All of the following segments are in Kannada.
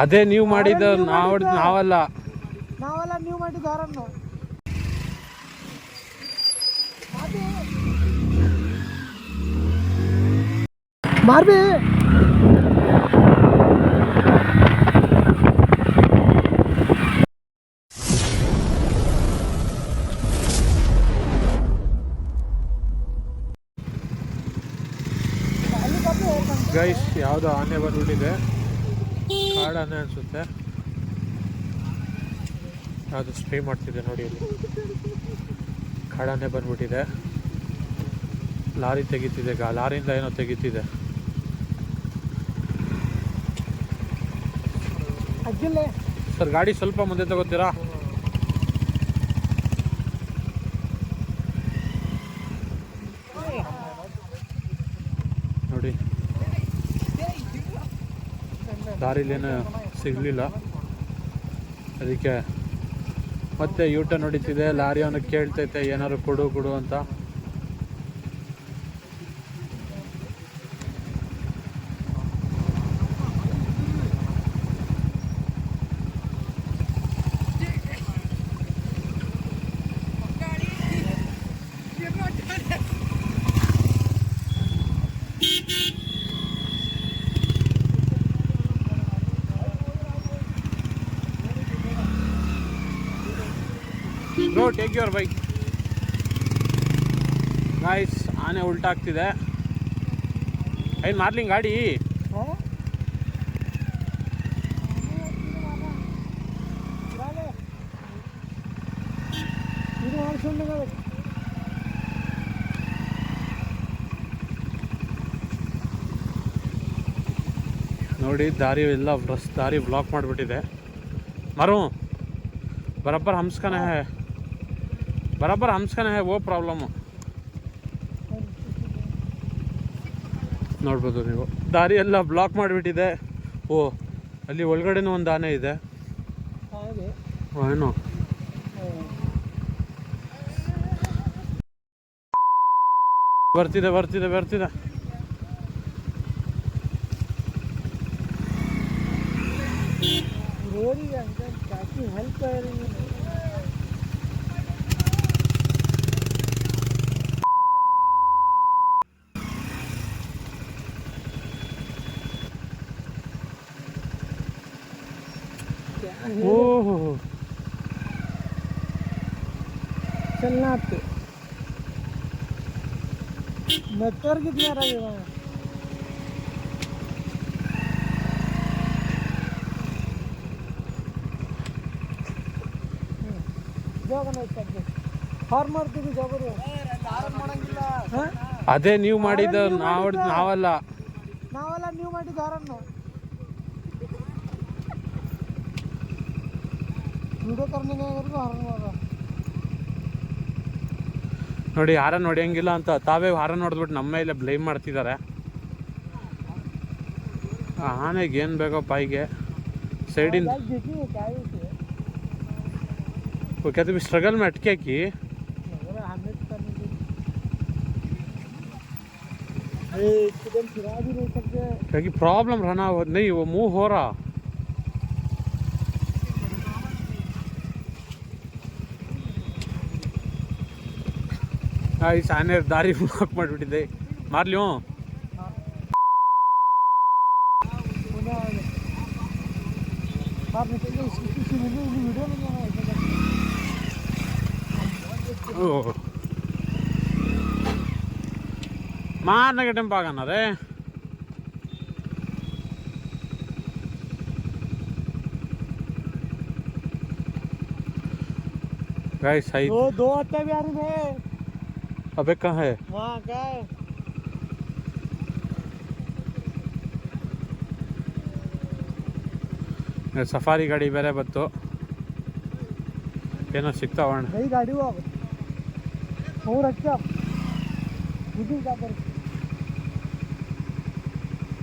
ಅದೇ ನೀವು ಮಾಡಿದ ನಾವಲ್ಲ ನೀವು ಮಾಡಿದ ಹಾರನ್ನು ಮಾರ್ಬಿ ಗೈಸ್ ಯಾವುದೋ ಆನೆ ಬಂದ್ಬಿಟ್ಟಿದೆ, ಕಾಡಾನೆ ಅನಿಸುತ್ತೆ. ಯಾವುದು ಸ್ಪ್ರೇ ಮಾಡ್ತಿದೆ ನೋಡಿ, ಅಲ್ಲಿ ಕಾಡಾನೆ ಬಂದ್ಬಿಟ್ಟಿದೆ. ಲಾರಿ ತೆಗಿತಿದೆ, ಲಾರಿಯಿಂದ ಏನೋ ತೆಗಿತಿದೆ. ಸರ್ ಗಾಡಿ ಸ್ವಲ್ಪ ಮುಂದೆ ತಗೋತೀರಾ? ನೋಡಿ ದಾರಿಲೇನು ಸಿಗಲಿಲ್ಲ, ಅದಕ್ಕೆ ಮತ್ತೆ ಯೂಟರ್ನ್ ಹೊಡಿತಿದೆ. ಲಾರಿ ಅವನಿಗೆ ಕೇಳ್ತೈತೆ ಏನಾದ್ರು ಕೊಡು ಅಂತ. Bro, take your bike. Guys, ಆನೆ ಉಲ್ಟಾಗ್ತಿದೆ. ಏನು ಮಾಡ್ಲಿಂಗ್ ಗಾಡಿ? ನೋಡಿ ದಾರಿ ಎಲ್ಲ ದಾರಿ ಬ್ಲಾಕ್ ಮಾಡಿಬಿಟ್ಟಿದೆ. ಮರು बराबर हमसकाना है वो प्रॉब्लम ನೋಡ್ಬೋದು ನೀವು. ದಾರಿ ಎಲ್ಲ ಬ್ಲಾಕ್ ಮಾಡಿಬಿಟ್ಟಿದೆ. ಓ ಅಲ್ಲಿ ಒಳಗಡೆನೂ ಒಂದು ಆನೆ ಇದೆ ಏನೋ. ಬರ್ತಿದೆ ओह चलना आपके नेटवर्क कितना रहेगा? ಅದೇ ನೀವು ಮಾಡಿದ ನಾವಲ್ಲ ನೀವು ಮಾಡಿದ ಹಾರನ್ನು ವಿಡಿಯೋ ಕರ್ನಿಗೆ ಹಾರನ್ ನೋಡಿ. ಹಾರನ್ ಹೊಡೆಯಂಗಿಲ್ಲ ಅಂತ ತಾವೇ ಹಾರನ್ ಹೊಡೆದ್ಬಿಟ್ಟು ನಮ್ಮ ಮೇಲೆ ಬ್ಲೇಮ್ ಮಾಡ್ತಿದ್ದಾರೆ. ಆನೆಗೆ ಏನು ಬೇಕೋ ಪಾಯಿಗೆ ಸೈಡಿಂದ कहते भी स्ट्रगल में अटके की क्योंकि प्रॉब्लम रहना नहीं, वो मूव हो रहा. इस आने दारी ब्लॉक ಮಾಡಿಬಿಟ್ಟಿದೆ. ಮಾರ್ಲಿ मारने के टाइम पागना रे. गाइस सही दो आते भी आ रहे हैं. अबे कहाँ है? वहाँ का है. सफारी गाड़ी ಬೇರೆ ಬಂತು, ಏನೋ ಸಿಗ್ತಾವಣ್ಣ. नई गाड़ी हुआ और अच्छा बुकिंग का कर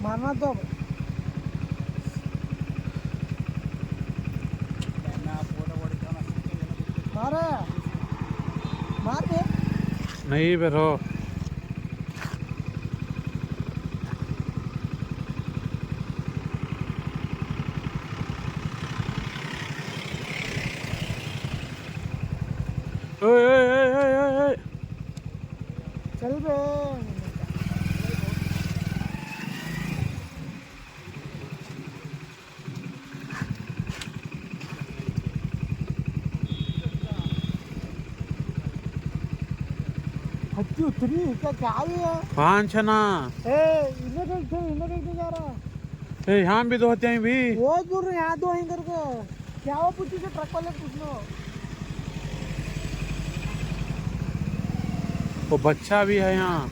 मारना तो मार दे नहीं बेरो. ಓಯ್ ಓಯ್ ಓಯ್ ಓಯ್ ಓಯ್ ಓಯ್. चल बे हत्ती उतरी क्या है कांचना इन्हें जा रहा ए यहाँ भी दो होते हैं भी वो दूर यहाँ दो हैं करके क्या वो पूछी से ट्रक वाले पूछ लो वो बच्चा भी है यहाँ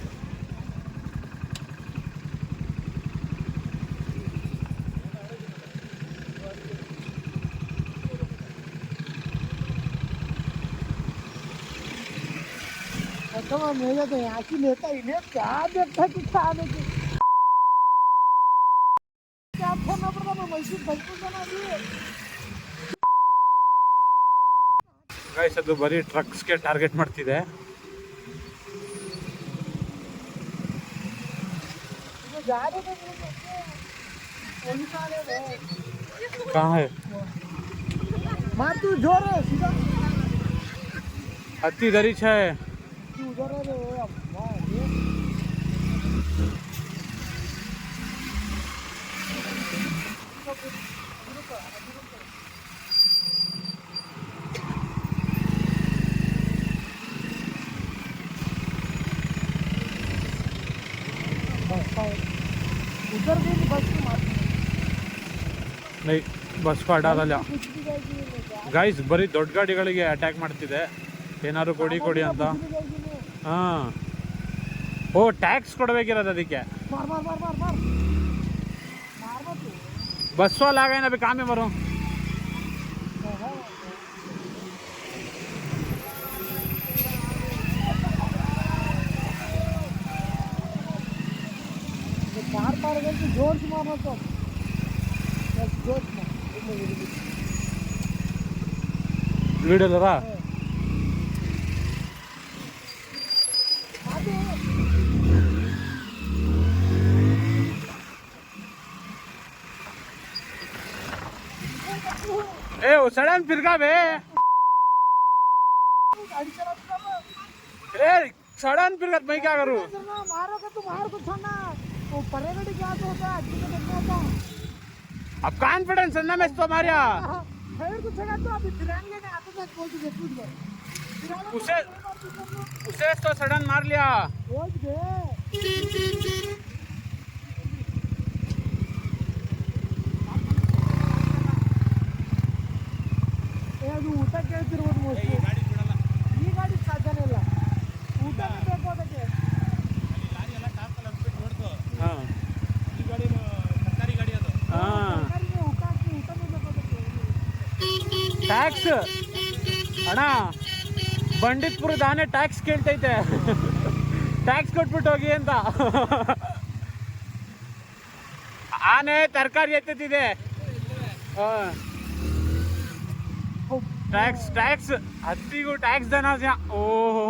मैं तो यहाँ की लेता इन्हें क्या देखता कि खाने की क्या फोन पड़ता मैं मैसूर बिल्कुल जाना भी ಗೈಸ್ ಅದು ಬರೀ ಟ್ರಕ್ಸ್ಗೆ ಟಾರ್ಗೆಟ್ ಮಾಡ್ತಿದೆ जा रहे थे कहाँ है मार तू जोर है सीधा हत्ती इधर ही है तू उधर है रे अब्बा उधर भी बस की मार नहीं ಬಸ್ ಅಡ್ಡಾಗಲ್ಲ ಗೈಸ್ ಬರೀ ದೊಡ್ಡ ಗಾಡಿಗಳಿಗೆ ಅಟ್ಯಾಕ್ ಮಾಡ್ತಿದೆ ಏನಾದ್ರು ಕೊಡಿ ಕೊಡಿ ಅಂತ ಹಾಂ ಓ ಟ್ಯಾಕ್ಸ್ ಕೊಡಬೇಕಿರೋದು ಅದಕ್ಕೆ मार मार मार मार मार मार मत बस वाला आ गए ना अभी काम में मरो चार पार करके जोर से मारना तो बस जोर से मार ಲೀಡಲ್ಲರಾ ए वो सड़न फिर का बे गाड़ी चला ए सड़न फिर का मैं क्या करूं मारोगे तो मार को छोड़ना वो परेगड़ी क्या तो होता है अच्छी को देखना था अब कॉन्फिडेंस है ना मैं तो मारिया फिर कुछ है तो अभी फिराएंगे नहीं आते तक बोल के पूछ गए उसे तो सडन मार लिया बोल दे ये ಅದು ಊಟ ಕೇಳ್ತಿರ್ಬೋದು ಮೋಸ್ಟ್ಲಿ ಈ ಗಾಡಿ ಸಾಧ್ಯನೇ ಇಲ್ಲ ಊಟನೇ ಬೇಕು ಅದಕ್ಕೆ ಲಾರಿ ಎಲ್ಲ ಟಾಪ್ ಎಲ್ಲ ಬಿಟ್ಟು ನೋಡ್ತು ಹಾಂ ಈ ಗಾಡಿ ಸರ್ಕಾರಿ ಗಾಡಿ ಅದು ಹಾಂ ಊಟ ಹಾಕಿ ಊಟನೇ ಬೇಕು ಅದಕ್ಕೆ ಟ್ಯಾಕ್ಸ್ ಅಣ್ಣ ಬಂಡಿತ್ಪುರದ ಆನೆ ಟ್ಯಾಕ್ಸ್ ಕೇಳ್ತೈತೆ ಟ್ಯಾಕ್ಸ್ ಕೊಟ್ಬಿಟ್ಟು ಹೋಗಿ ಅಂತ ಆನೆ ತರಕಾರಿ ಎತ್ತುತ್ತಿದೆ ಟ್ಯಾಕ್ಸ್ ಟ್ಯಾಕ್ಸ್ ಹತ್ತಿಗೂ ಟ್ಯಾಕ್ಸ್ ದನ ಓಹೋ